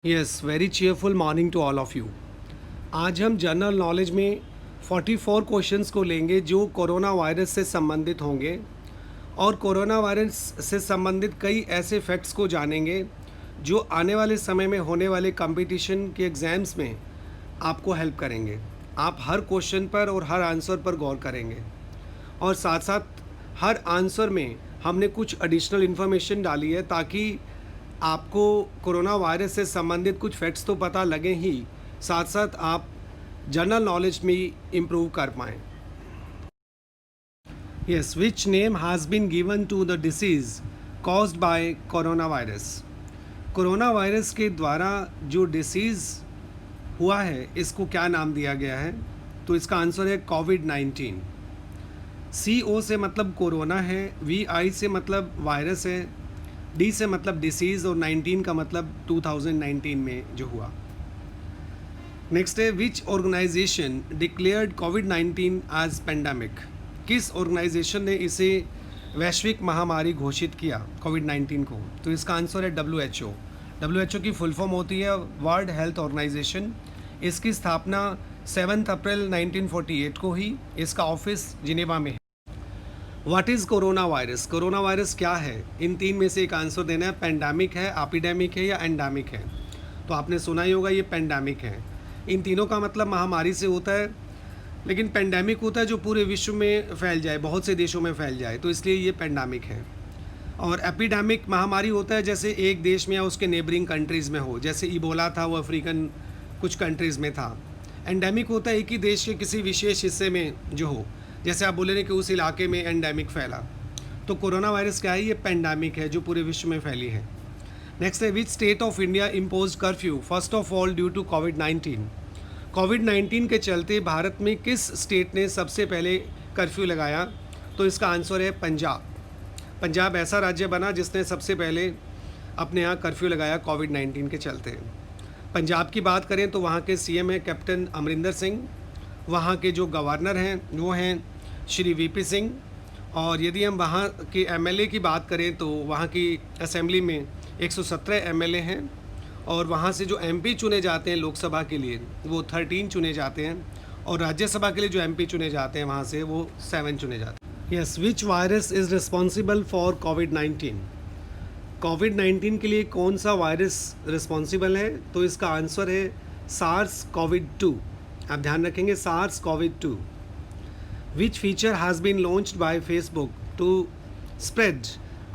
Yes, very cheerful morning to all of you. आज हम general knowledge में 44 questions को लेंगे जो कोरोना वायरस से संबंधित होंगे और कोरोना वायरस से संबंधित कई ऐसे फैक्ट्स को जानेंगे जो आने वाले समय में होने वाले कंपटीशन के एग्ज़ाम्स में आपको हेल्प करेंगे। आप हर क्वेश्चन पर और हर आंसर पर गौर करेंगे और साथ साथ हर आंसर में हमने कुछ एडिशनल इन्फॉर्मेशन डाली है ताकि आपको कोरोना वायरस से संबंधित कुछ फैक्ट्स तो पता लगे ही, साथ साथ आप जनरल नॉलेज में इम्प्रूव कर पाएँ। Yes, which name has been given to the disease caused by corona virus. Corona virus के द्वारा जो डिसीज़ हुआ है इसको क्या नाम दिया गया है? तो इसका आंसर है कोविड-19। CO से मतलब कोरोना है, VI से मतलब वायरस है, D से मतलब डिसीज़ और 19 का मतलब 2019 में जो हुआ। नेक्स्ट है which organisation declared covid as pandemic. किस ऑर्गेनाइजेशन ने इसे वैश्विक महामारी घोषित किया कोविड-19 को? तो इसका आंसर है WHO। WHO की फुल फॉर्म होती है वर्ल्ड हेल्थ ऑर्गेनाइजेशन। इसकी स्थापना 7 अप्रैल 1948 को ही। इसका ऑफिस जिनेवा में है। What is corona virus? Corona virus क्या है? इन तीन में से एक आंसर देना है। पेंडेमिक है, एपिडेमिक है या एंडेमिक है? तो आपने सुना ही होगा ये पेंडेमिक है। इन तीनों का मतलब महामारी से होता है, लेकिन पेंडेमिक होता है जो पूरे विश्व में फैल जाए, बहुत से देशों में फैल जाए, तो इसलिए ये पेंडेमिक है। और एपिडेमिक महामारी होता है जैसे एक देश में या उसके नेबरिंग कंट्रीज़ में हो, जैसे इबोला था वो अफ्रीकन कुछ कंट्रीज़ में था। एंडेमिक होता है एक ही देश के किसी विशेष हिस्से में जो हो, जैसे आप बोले कि उस इलाके में एंडेमिक फैला। तो कोरोना वायरस क्या है? ये पेंडेमिक है जो पूरे विश्व में फैली है। नेक्स्ट है which state of India impose curfew first of all due to COVID-19. COVID-19 के चलते भारत में किस स्टेट ने सबसे पहले कर्फ्यू लगाया? तो इसका आंसर है पंजाब। पंजाब ऐसा राज्य बना जिसने सबसे पहले अपने यहाँ कर्फ्यू लगाया कोविड-19 के चलते। पंजाब की बात करें तो वहाँ के CM हैं कैप्टन अमरिंदर सिंह। वहाँ के जो गवर्नर हैं वो हैं श्री VP सिंह। और यदि हम वहाँ के MLA की बात करें तो वहाँ की असेंबली में 117 MLA हैं और वहाँ से जो MP चुने जाते हैं लोकसभा के लिए वो 13 चुने जाते हैं और राज्यसभा के लिए जो MP चुने जाते हैं वहाँ से वो 7 चुने जाते हैं। Yes, which virus is responsible for COVID-19. COVID-19 के लिए कौन सा वायरस रिस्पॉन्सिबल है? तो इसका आंसर है SARS-CoV-2। आप ध्यान रखेंगे SARS-CoV-2। Which feature has been launched by Facebook to spread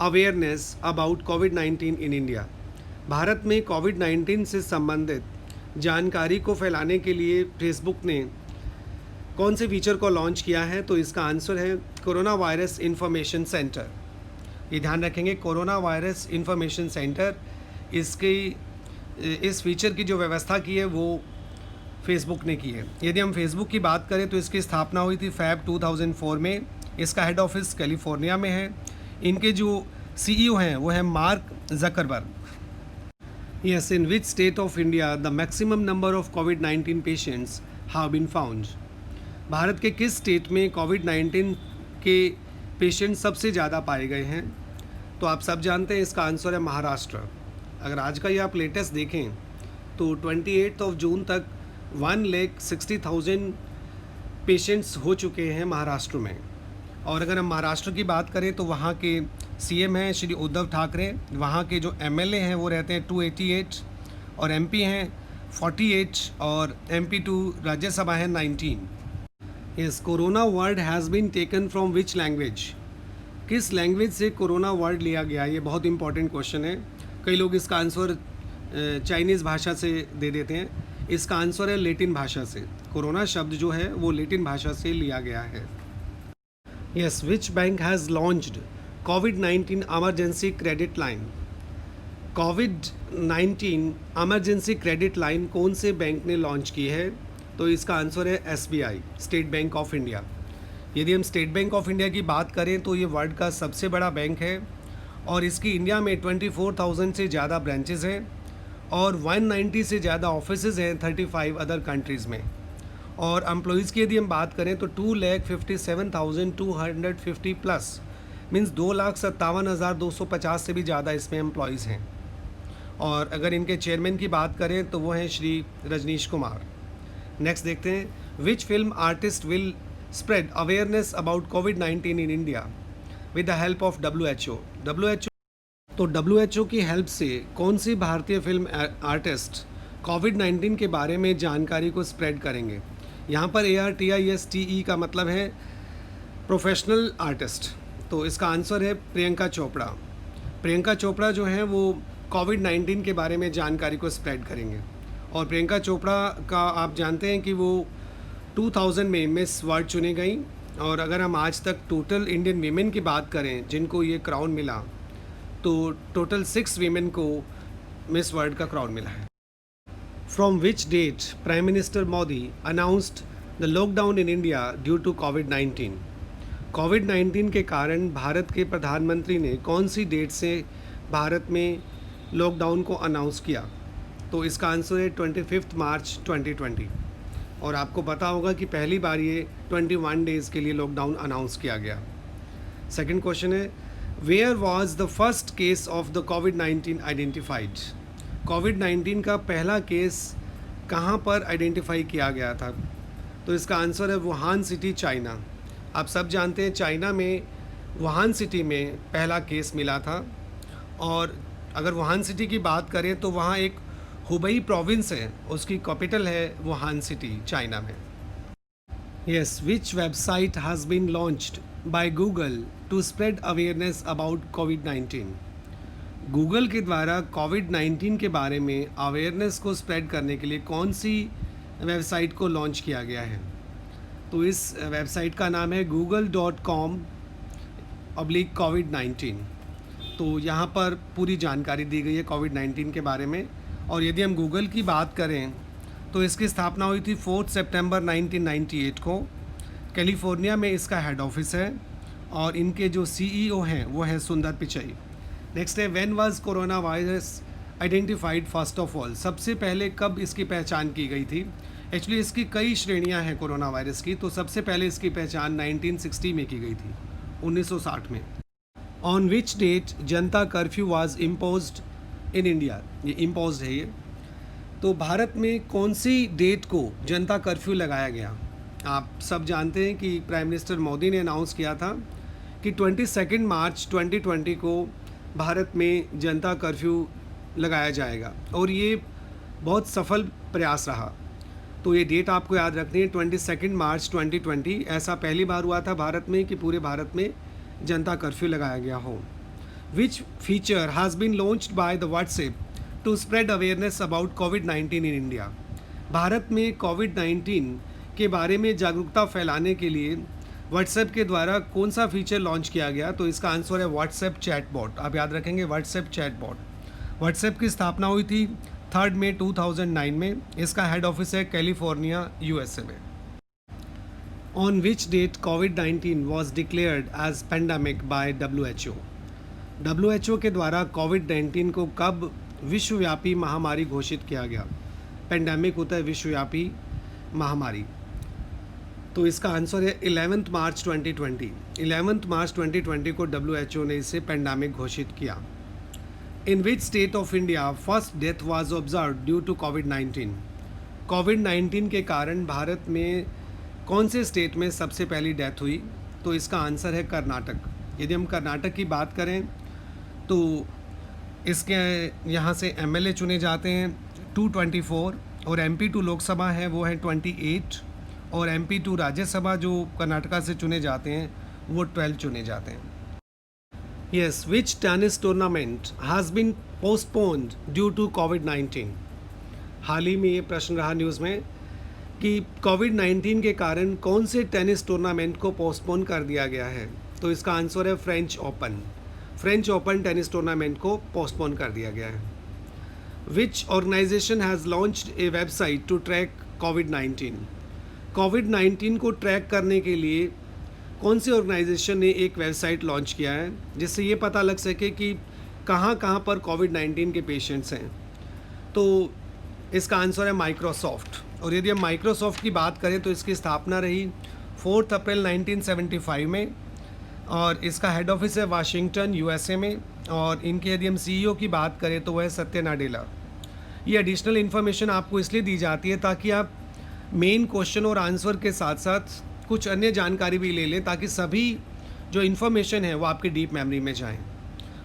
awareness about कोविड-19 इन इंडिया। भारत में कोविड-19 से संबंधित जानकारी को फैलाने के लिए फेसबुक ने कौन से फीचर को लॉन्च किया है? तो इसका आंसर है कोरोना वायरस इंफॉर्मेशन सेंटर। ये ध्यान रखेंगे, कोरोना वायरस इंफॉर्मेशन सेंटर। इस फीचर की जो व्यवस्था की है वो फेसबुक ने की है। यदि हम फेसबुक की बात करें तो इसकी स्थापना हुई थी Feb 2004 में। इसका हेड ऑफिस कैलिफोर्निया में है। इनके जो CEO हैं वो हैं Mark Zuckerberg. Yes, in which state of India the maximum number of कोविड-19 patients have been found. Bharat के किस स्टेट में कोविड-19 के पेशेंट सबसे ज़्यादा पाए गए हैं? तो आप सब जानते हैं इसका आंसर है महाराष्ट्र। अगर आज का ये आप लेटेस्ट देखें तो 28 जून तक 1,60,000 पेशेंट्स हो चुके हैं महाराष्ट्र में। और अगर हम महाराष्ट्र की बात करें तो वहाँ के CM हैं श्री उद्धव ठाकरे। वहाँ के जो MLA हैं वो रहते हैं 288 और MP हैं 48 और MP2 राज्यसभा है 19। Yes, corona word has been taken from which language. किस लैंग्वेज से कोरोना वर्ड लिया गया? ये बहुत इंपॉर्टेंट क्वेश्चन है। कई लोग इसका आंसर चाइनीज़ भाषा से दे देते हैं। इसका आंसर है लेटिन भाषा से। कोरोना शब्द जो है वो लेटिन भाषा से लिया गया है। Yes, which bank has launched covid emergency credit line. Covid emergency credit line कौन से बैंक ने लॉन्च की है? तो इसका आंसर है SBI, state bank of India. यदि हम स्टेट बैंक ऑफ इंडिया की बात करें तो ये वर्ल्ड का सबसे बड़ा बैंक है और इसकी इंडिया में 24,000 से ज़्यादा ब्रांचेज़ हैं और 190 से ज़्यादा ऑफिसेज़ हैं 35 अदर कंट्रीज़ में। और एम्प्लॉइज़ की यदि हम बात करें तो 2,57,250 प्लस मीन्स 2,57,250 से भी ज़्यादा इसमें एम्प्लॉइज़ हैं। और अगर इनके चेयरमैन की बात करें तो वो हैं श्री रजनीश कुमार। नेक्स्ट देखते हैं, which film artist will spread awareness about कोविड-19 in India with the help of WHO। तो WHO की हेल्प से कौन सी भारतीय फिल्म आर्टिस्ट कोविड-19 के बारे में जानकारी को स्प्रेड करेंगे। यहाँ पर ARTISTE का मतलब है प्रोफेशनल आर्टिस्ट, तो इसका आंसर है प्रियंका चोपड़ा। प्रियंका चोपड़ा जो हैं वो कोविड-19 के बारे में जानकारी को स्प्रेड करेंगे। और प्रियंका चोपड़ा का आप जानते हैं कि वो 2000 में मिस वर्ल्ड चुनी गई, और अगर हम आज तक टोटल इंडियन वीमेन की बात करें जिनको ये क्राउन मिला, तो टोटल 6 वीमेन को मिस वर्ल्ड का क्राउन मिला है। From which date prime minister Modi announced the lockdown in India due to COVID-19. COVID-19 के कारण भारत के प्रधानमंत्री ने कौन सी डेट से भारत में लॉकडाउन को अनाउंस किया। तो इसका आंसर है 25 मार्च 2020। और आपको पता होगा कि पहली बार ये 21 डेज़ के लिए लॉकडाउन अनाउंस किया गया। सेकंड क्वेश्चन है, where was the first case of the COVID-19 identified. COVID-19 का पहला केस कहाँ पर आइडेंटिफाई किया गया था। तो इसका आंसर है वुहान सिटी, चाइना। आप सब जानते हैं चाइना में वुहान सिटी में पहला केस मिला था। और अगर वुहान सिटी की बात करें तो वहाँ एक हुबई प्रोविंस है, उसकी कैपिटल है वुहान सिटी, चाइना में। Yes, which website has been launched by Google to spread awareness about कोविड-19। गूगल के द्वारा कोविड-19 के बारे में अवेयरनेस को स्प्रेड करने के लिए कौन सी वेबसाइट को लॉन्च किया गया है। तो इस वेबसाइट का नाम है google.com/covid19। तो यहाँ पर पूरी जानकारी दी गई है कोविड-19 के बारे में। और यदि हम गूगल की बात करें तो इसकी स्थापना हुई थी 4 सितंबर 1998 को। कैलिफोर्निया में इसका हेड ऑफिस है और इनके जो CEO हैं वो हैं सुंदर पिचई। नेक्स्ट है, when was corona virus identified first of all. सबसे पहले कब इसकी पहचान की गई थी। एक्चुअली इसकी कई श्रेणियां हैं कोरोना वायरस की। तो सबसे पहले इसकी पहचान 1960 में की गई थी, 1960 में। On which date Janata curfew was imposed in India. ये इम्पोज है ये। तो भारत में कौन सी डेट को जनता कर्फ्यू लगाया गया। आप सब जानते हैं कि प्राइम मिनिस्टर मोदी ने अनाउंस किया था कि 22 मार्च 2020 को भारत में जनता कर्फ्यू लगाया जाएगा, और ये बहुत सफल प्रयास रहा। तो ये डेट आपको याद रखनी है, 22 मार्च 2020। ऐसा पहली बार हुआ था भारत में कि पूरे भारत में जनता कर्फ्यू लगाया गया हो। Which feature has been launched by the WhatsApp to spread awareness about COVID-19 in India। Bharat में कोविड-19 के बारे में जागरूकता फैलाने के लिए व्हाट्सएप के द्वारा कौन सा फीचर लॉन्च किया गया। तो इसका आंसर है व्हाट्सएप चैटबॉट। आप याद रखेंगे व्हाट्सएप चैटबॉट। व्हाट्सएप की स्थापना हुई थी 3 मई 2009 में। इसका हेड ऑफिस है कैलिफोर्निया, USA में। ऑन विच डेट कोविड-19 was declared as pandemic by WHO। WHO के द्वारा कोविड-19 को कब विश्वव्यापी महामारी घोषित किया गया। पेंडेमिक होता है विश्वव्यापी महामारी। तो इसका आंसर है 11 मार्च 2020। 11 मार्च 2020 को WHO ने इसे पेंडेमिक घोषित किया। In which state of India first death was observed due to COVID-19. COVID-19 के कारण भारत में कौन से स्टेट में सबसे पहली डेथ हुई। तो इसका आंसर है कर्नाटक। यदि हम कर्नाटक की बात करें तो इसके यहाँ से MLA चुने जाते हैं 224, और MP2 लोकसभा है वो है 28, और MP2 राज्यसभा जो कर्नाटका से चुने जाते हैं वो 12 चुने जाते हैं। Yes, which tennis tournament has been postponed due to कोविड-19। हाल ही में ये प्रश्न रहा न्यूज़ में कि कोविड-19 के कारण कौन से टेनिस टूर्नामेंट को पोस्टपोन कर दिया गया है। तो इसका आंसर है French Open. French Open tennis tournament को पोस्टपोन कर दिया गया है। Which organisation has launched a website to track COVID-19. COVID-19 को ट्रैक करने के लिए कौन सी ऑर्गेनाइजेशन ने एक वेबसाइट लॉन्च किया है जिससे ये पता लग सके कि कहाँ कहाँ पर कोविड-19 के पेशेंट्स हैं। तो इसका आंसर है माइक्रोसॉफ्ट। और यदि हम माइक्रोसॉफ्ट की बात करें तो इसकी स्थापना रही 4 अप्रैल 1975 में, और इसका हेड ऑफिस है वाशिंगटन, USA में। और इनके यदि हम सीईओ की बात करें तो वह है सत्य नाडेला। ये एडिशनल इन्फॉर्मेशन आपको इसलिए दी जाती है ताकि आप मेन क्वेश्चन और आंसर के साथ साथ कुछ अन्य जानकारी भी ले लें, ताकि सभी जो इन्फॉर्मेशन है वो आपकी डीप मेमोरी में जाएं।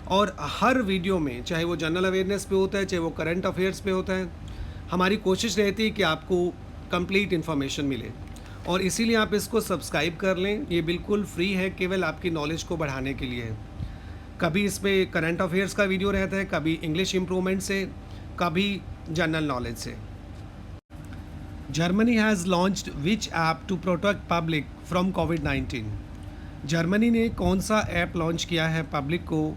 और हर वीडियो में, चाहे वो जनरल अवेयरनेस पे होता है, चाहे वो करंट अफेयर्स पे होता है, हमारी कोशिश रहती है कि आपको कंप्लीट इन्फॉर्मेशन मिले, और इसीलिए आप इसको सब्सक्राइब कर लें। ये बिल्कुल फ्री है, केवल आपकी नॉलेज को बढ़ाने के लिए है। कभी इस पर करंट अफेयर्स का वीडियो रहता है, कभी इंग्लिश इम्प्रूवमेंट से, कभी जनरल नॉलेज से। Germany has launched which app to protect public from कोविड-19? जर्मनी ने कौन सा ऐप लॉन्च किया है पब्लिक को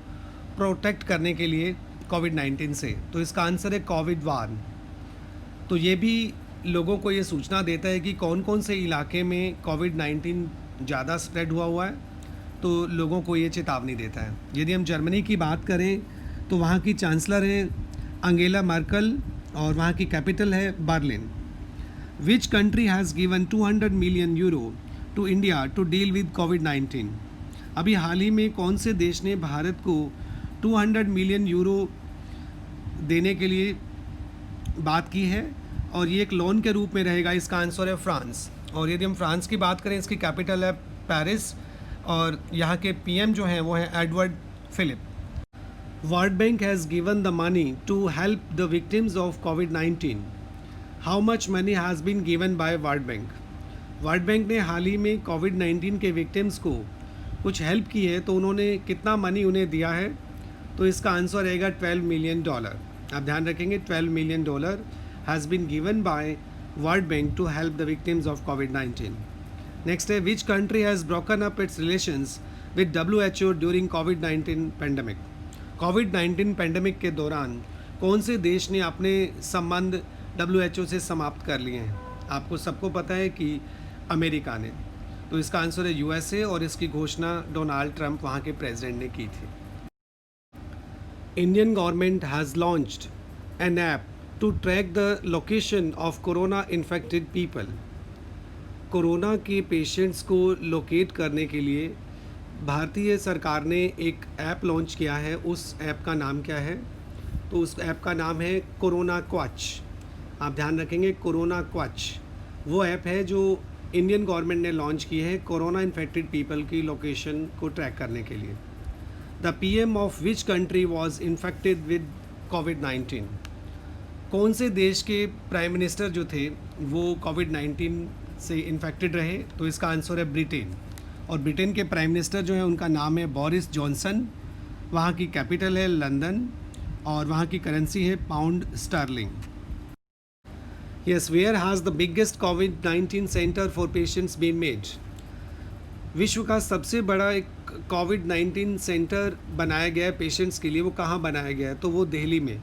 प्रोटेक्ट करने के लिए कोविड-19 से? तो इसका आंसर है कोविड वार्न। तो ये भी लोगों को ये सूचना देता है कि कौन कौन से इलाके में कोविड-19 ज़्यादा स्प्रेड हुआ है, तो लोगों को ये चेतावनी देता है। यदि हम जर्मनी की बात करें तो वहाँ की चांसलर हैं अंगेला मर्कल और वहाँ की कैपिटल है Berlin. Which country has given 200 million euro to India to deal with कोविड-19? अभी हाल ही में कौन से देश ने भारत को 200 मिलियन यूरो देने के लिए बात की है, और ये एक लोन के रूप में रहेगा? इसका आंसर है फ्रांस। और यदि हम फ्रांस की बात करें, इसकी कैपिटल है पेरिस और यहाँ के पीएम जो हैं वो हैं Edward Philippe. World Bank has given the money to help the victims of कोविड-19। How much money has been given by World Bank? World Bank ने हाल ही में कोविड-19 के विक्टिम्स को कुछ हेल्प की है, तो उन्होंने कितना मनी उन्हें दिया है? तो इसका आंसर रहेगा $12 मिलियन। आप ध्यान रखेंगे, $12 million has been given by World Bank to help the victims of COVID-19. Next है, which country has broken up its relations with WHO during COVID-19 pandemic? COVID-19 pandemic के दौरान कौन से देश ने अपने संबंध WHO से समाप्त कर लिए हैं? आपको सबको पता है कि अमेरिका ने। तो इसका आंसर है USA, और इसकी घोषणा डोनाल्ड ट्रंप वहाँ के प्रेसिडेंट ने की थी। Indian government has launched an app to track the location of corona infected people. Corona के पेशेंट्स को लोकेट करने के लिए भारतीय सरकार ने एक ऐप लॉन्च किया है। उस ऐप का नाम क्या है? तो उस ऐप का नाम है कोरोना क्वच। आप ध्यान रखेंगे, कोरोना क्वच वो ऐप है जो इंडियन गवर्नमेंट ने लॉन्च की है कोरोना इन्फेक्टेड पीपल की लोकेशन को ट्रैक करने के लिए। The PM of which country was infected with कोविड-19? कौन से देश के प्राइम मिनिस्टर जो थे वो कोविड-19 से इन्फेक्टेड रहे? तो इसका आंसर है ब्रिटेन। और ब्रिटेन के प्राइम मिनिस्टर जो है उनका नाम है बोरिस जॉनसन। वहाँ की कैपिटल है लंदन और वहाँ की करेंसी है pound sterling. Yes, where has the biggest COVID-19 center for patients been made? विश्व का सबसे बड़ा एक कोविड-19 सेंटर बनाया गया है पेशेंट्स के लिए। वो कहाँ बनाया गया है? तो वो दिल्ली में।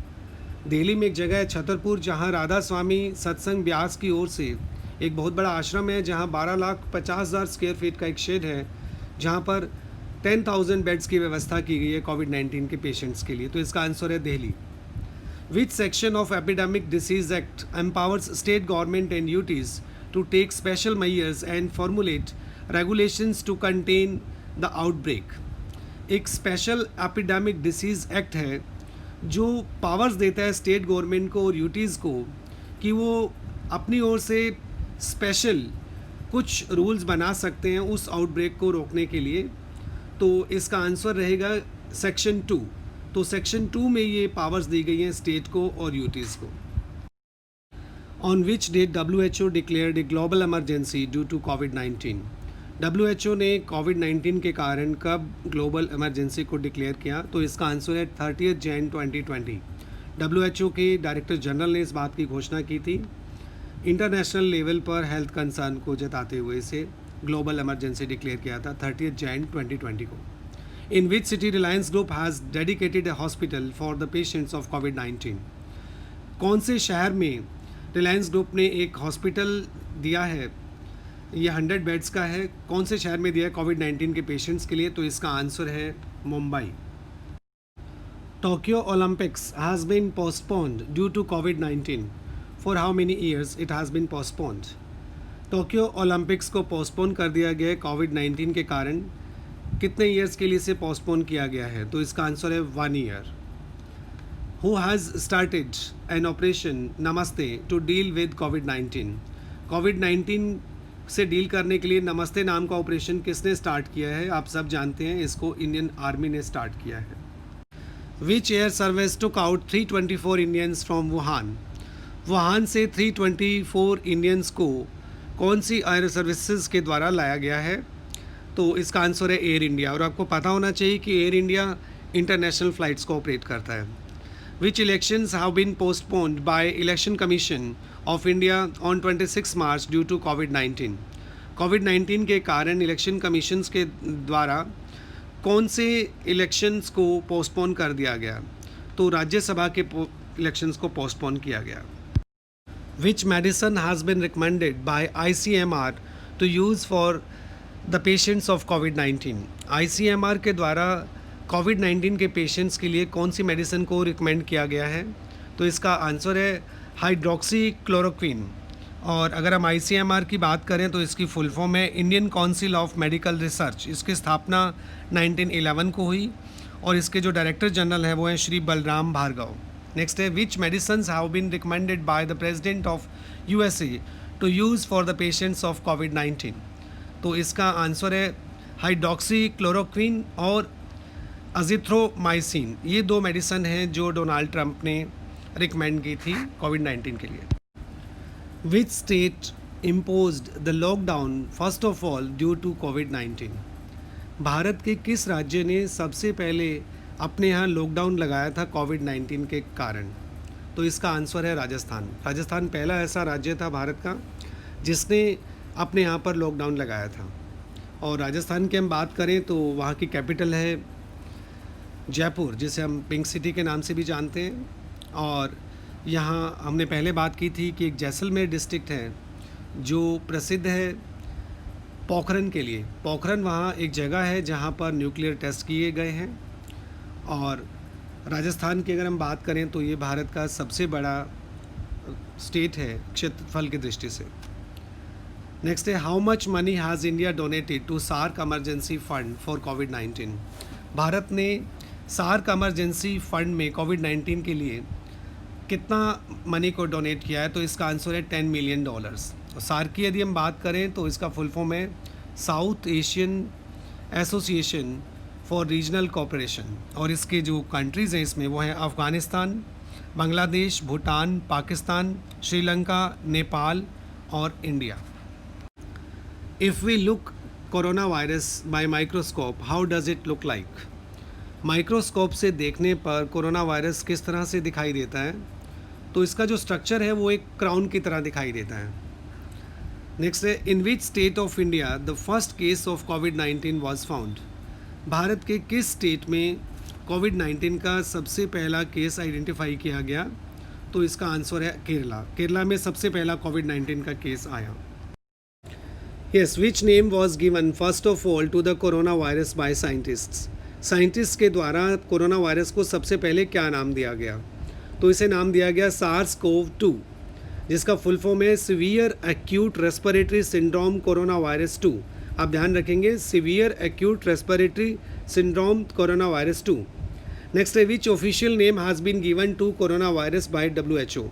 दिल्ली में एक जगह है छतरपुर, जहाँ राधा स्वामी सत्संग ब्यास की ओर से एक बहुत बड़ा आश्रम है, जहाँ 12,50,000 स्क्वायर फीट का एक शेड है, जहाँ पर 10,000 बेड्स की व्यवस्था की गई है कोविड-19 के पेशेंट्स के लिए। तो इसका आंसर है Delhi. Which section of Epidemic Disease Act empowers state government and UTs to take special measures and formulate regulations to contain the outbreak? एक स्पेशल एपिडेमिक डिसीज़ एक्ट है जो पावर्स देता है स्टेट गवर्नमेंट को और यूटीज़ को कि वो अपनी ओर से स्पेशल कुछ रूल्स बना सकते हैं उस आउटब्रेक को रोकने के लिए। तो इसका आंसर रहेगा सेक्शन 2। तो सेक्शन 2 में ये पावर्स दी गई हैं स्टेट को और यूटीज़ को। On which date WHO declared a global emergency due to कोविड-19? WHO ने कोविड-19 के कारण कब ग्लोबल इमरजेंसी को डिक्लेयर किया? तो इसका आंसर है 30 जैन 2020। WHO के डायरेक्टर जनरल ने इस बात की घोषणा की थी। इंटरनेशनल लेवल पर हेल्थ कंसर्न को जताते हुए इसे ग्लोबल इमरजेंसी डिक्लेयर किया था 30 जैन 2020 को। In which city Reliance Group has dedicated a hospital for the patients of COVID-19? कौन से शहर में रिलायंस ग्रुप ने एक हॉस्पिटल दिया है? ये 100 बेड्स का है। कौन से शहर में दिया है कोविड-19 के पेशेंट्स के लिए? तो इसका आंसर है Mumbai. Tokyo Olympics has been postponed due to कोविड-19। For how many years it has been postponed? Tokyo Olympics को पोस्टपोन कर दिया गया कोविड-19 के कारण कितने ईयर्स के लिए इसे पोस्टपोन किया गया है? तो इसका आंसर है 1 year. Who has started an operation नमस्ते टू डील विद कोविड-19? कोविड-19 से डील करने के लिए नमस्ते नाम का ऑपरेशन किसने स्टार्ट किया है? आप सब जानते हैं, इसको इंडियन आर्मी ने स्टार्ट किया है। Which air service took out 324 Indians from Wuhan? Wuhan से 324 इंडियंस को कौन सी एयर सर्विसेज के द्वारा लाया गया है? तो इसका आंसर है एयर इंडिया। और आपको पता होना चाहिए कि एयर इंडिया इंटरनेशनल फ़्लाइट्स को ऑपरेट करता है। Which elections have been postponed by Election Commission of India on 26 March due to COVID-19? COVID-19 के कारण इलेक्शन कमीशंस के द्वारा कौन से इलेक्शंस को पोस्टपोन कर दिया गया? तो राज्यसभा के इलेक्शंस को पोस्टपोन किया गया। Which medicine has been recommended by ICMR to use for the patients of COVID-19? ICMR के द्वारा COVID-19 के पेशेंट्स के लिए कौन सी मेडिसिन को रिकमेंड किया गया है? तो इसका आंसर है हाइड्रोक्सी क्लोरोक्विन। और अगर हम ICMR की बात करें तो इसकी फुल फॉर्म है Indian council of medical research. इसकी स्थापना 1911 को हुई और इसके जो डायरेक्टर जनरल हैं वो हैं श्री बलराम भार्गव। नेक्स्ट है which medicines have been recommended by the president of USA to use for the patients of कोविड-19? तो इसका आंसर है हाइड्रोक्सी क्लोरोक्विन और अजिथ्रोमाइसिन। ये 2 मेडिसिन हैं जो डोनाल्ड ट्रंप ने रिकमेंड की थी कोविड-19 के लिए। Which state imposed the lockdown first of all due to कोविड-19? भारत के किस राज्य ने सबसे पहले अपने यहाँ लॉकडाउन लगाया था कोविड-19 के कारण? तो इसका आंसर है राजस्थान। राजस्थान पहला ऐसा राज्य था भारत का जिसने अपने यहाँ पर लॉकडाउन लगाया था। और राजस्थान की हम बात करें तो वहाँ की कैपिटल है जयपुर, जिसे हम पिंक सिटी के नाम से भी जानते हैं। और यहाँ हमने पहले बात की थी कि एक जैसलमेर डिस्ट्रिक्ट है जो प्रसिद्ध है पोखरन के लिए। पोखरन वहाँ एक जगह है जहाँ पर न्यूक्लियर टेस्ट किए गए हैं। और राजस्थान की अगर हम बात करें तो ये भारत का सबसे बड़ा स्टेट है क्षेत्रफल की दृष्टि से। नेक्स्ट है how much money has India donated to SAARC emergency fund for कोविड-19? भारत ने सार्क इमरजेंसी फंड में कोविड-19 के लिए कितना मनी को डोनेट किया है? तो इसका आंसर है $10 मिलियन। और सार्क की यदि हम बात करें तो इसका फुल फॉर्म है south Asian association for regional cooperation. और इसके जो कंट्रीज़ हैं इसमें वो हैं अफ़गानिस्तान, बांग्लादेश, भूटान, पाकिस्तान, श्रीलंका, नेपाल और India. If we look corona virus by microscope how does it look like? Microscope से देखने पर कोरोना वायरस किस तरह से दिखाई देता है? तो इसका जो स्ट्रक्चर है वो एक क्राउन की तरह दिखाई देता है। नेक्स्ट है in which state of India the first case of कोविड-19 वाज फाउंड? भारत के किस स्टेट में कोविड-19 का सबसे पहला केस आइडेंटिफाई किया गया? तो इसका आंसर है केरला। केरला में सबसे पहला कोविड-19 का केस आया। Yes, which name was given first of all to the corona virus by scientists? Scientist के द्वारा कोरोना वायरस को सबसे पहले क्या नाम दिया गया? तो इसे नाम दिया गया SARS-CoV-2, जिसका फुल फॉर्म है severe acute respiratory syndrome corona virus 2। आप ध्यान रखेंगे, severe acute respiratory syndrome corona virus 2। Next है which official name has been given to corona virus by WHO?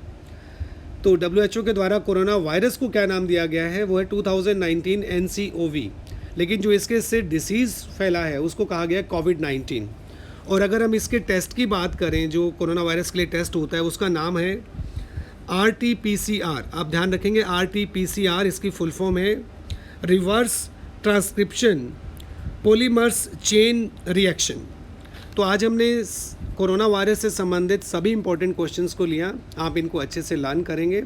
तो WHO के द्वारा कोरोना वायरस को क्या नाम दिया गया है? वो है 2019 NCOV। लेकिन जो इसके से डिसीज़ फैला है उसको कहा गया कोविड-19। और अगर हम इसके टेस्ट की बात करें जो कोरोना वायरस के लिए टेस्ट होता है उसका नाम है RT-PCR। आप ध्यान रखेंगे RT-PCR, इसकी फुल फॉर्म है reverse transcription polymers chain reaction. तो आज हमने कोरोना वायरस से संबंधित सभी इंपॉर्टेंट क्वेश्चंस को लिया। आप इनको अच्छे से लर्न करेंगे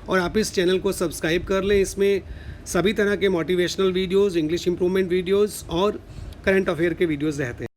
और आप इस चैनल को सब्सक्राइब कर लें। इसमें सभी तरह के motivational videos, English improvement videos और करंट अफेयर के वीडियोस रहते हैं।